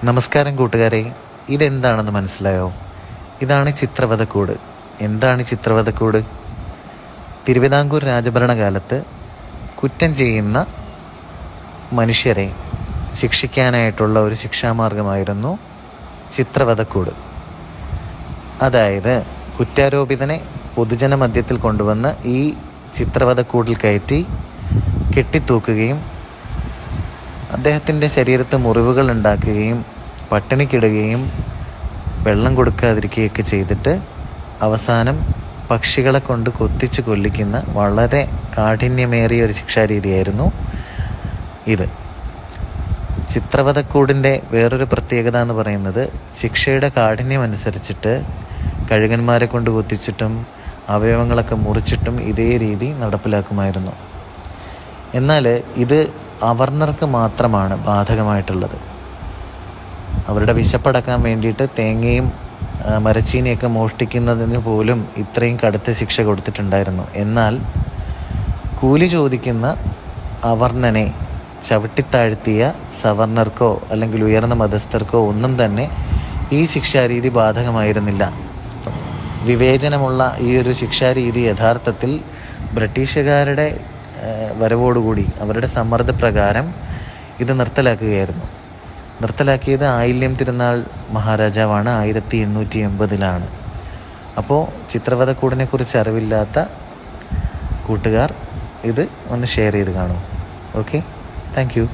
നമസ്കാരം കൂട്ടുകാരെ, ഇതെന്താണെന്ന് മനസ്സിലായോ? ഇതാണ് ചിത്രവധക്കൂട്. എന്താണ് ചിത്രവധക്കൂട്? തിരുവിതാംകൂർ രാജഭരണകാലത്ത് കുറ്റം ചെയ്യുന്ന മനുഷ്യരെ ശിക്ഷിക്കാനായിട്ടുള്ള ഒരു ശിക്ഷാമാർഗമായിരുന്നു ചിത്രവധക്കൂട്. അതായത് കുറ്റാരോപിതനെ പൊതുജന മധ്യത്തിൽ കൊണ്ടുവന്ന് ഈ ചിത്രവധക്കൂടിൽ കയറ്റി കെട്ടിത്തൂക്കുകയും അദ്ദേഹത്തിൻ്റെ ശരീരത്ത് മുറിവുകൾ ഉണ്ടാക്കുകയും പട്ടിണിക്കിടുകയും വെള്ളം കൊടുക്കാതിരിക്കുകയൊക്കെ ചെയ്തിട്ട് അവസാനം പക്ഷികളെ കൊണ്ട് കൊത്തിച്ച് കൊല്ലിക്കുന്ന വളരെ കാഠിന്യമേറിയ ഒരു ശിക്ഷാരീതിയായിരുന്നു ഇത്. ചിത്രവധക്കൂടിൻ്റെ വേറൊരു പ്രത്യേകത എന്ന് പറയുന്നത് ശിക്ഷയുടെ കാഠിന്യം അനുസരിച്ചിട്ട് കഴുകന്മാരെ കൊണ്ട് കൊത്തിച്ചിട്ടും അവയവങ്ങളൊക്കെ മുറിച്ചിട്ടും ഇതേ രീതി നടപ്പിലാക്കുമായിരുന്നു. എന്നാൽ ഇത് അവർണർക്ക് മാത്രമാണ് ബാധകമായിട്ടുള്ളത്. അവരുടെ വിശപ്പടക്കാൻ വേണ്ടിയിട്ട് തേങ്ങയും മരച്ചീനിയൊക്കെ മോഷ്ടിക്കുന്നതിന് പോലും ഇത്രയും കടുത്ത ശിക്ഷ കൊടുത്തിട്ടുണ്ടായിരുന്നു. എന്നാൽ കൂലി ചോദിക്കുന്ന അവർണനെ ചവിട്ടിത്താഴ്ത്തിയ സവർണർക്കോ അല്ലെങ്കിൽ ഉയർന്ന മതസ്ഥർക്കോ ഒന്നും തന്നെ ഈ ശിക്ഷാരീതി ബാധകമായിരുന്നില്ല. വിവേചനമുള്ള ഈ ഒരു ശിക്ഷാരീതി യഥാർത്ഥത്തിൽ ബ്രിട്ടീഷുകാരുടെ വരവോടുകൂടി അവരുടെ സമ്മർദ്ദപ്രകാരം ഇത് നിർത്തലാക്കുകയായിരുന്നു. നിർത്തലാക്കിയത് ആയില്യം തിരുനാൾ മഹാരാജാവാണ് 1880. അപ്പോൾ ചിത്രവധക്കൂടിനെ കുറിച്ച് അറിവില്ലാത്ത കൂട്ടുകാർ ഇത് ഒന്ന് ഷെയർ ചെയ്ത് കാണൂ. Okay, thank you.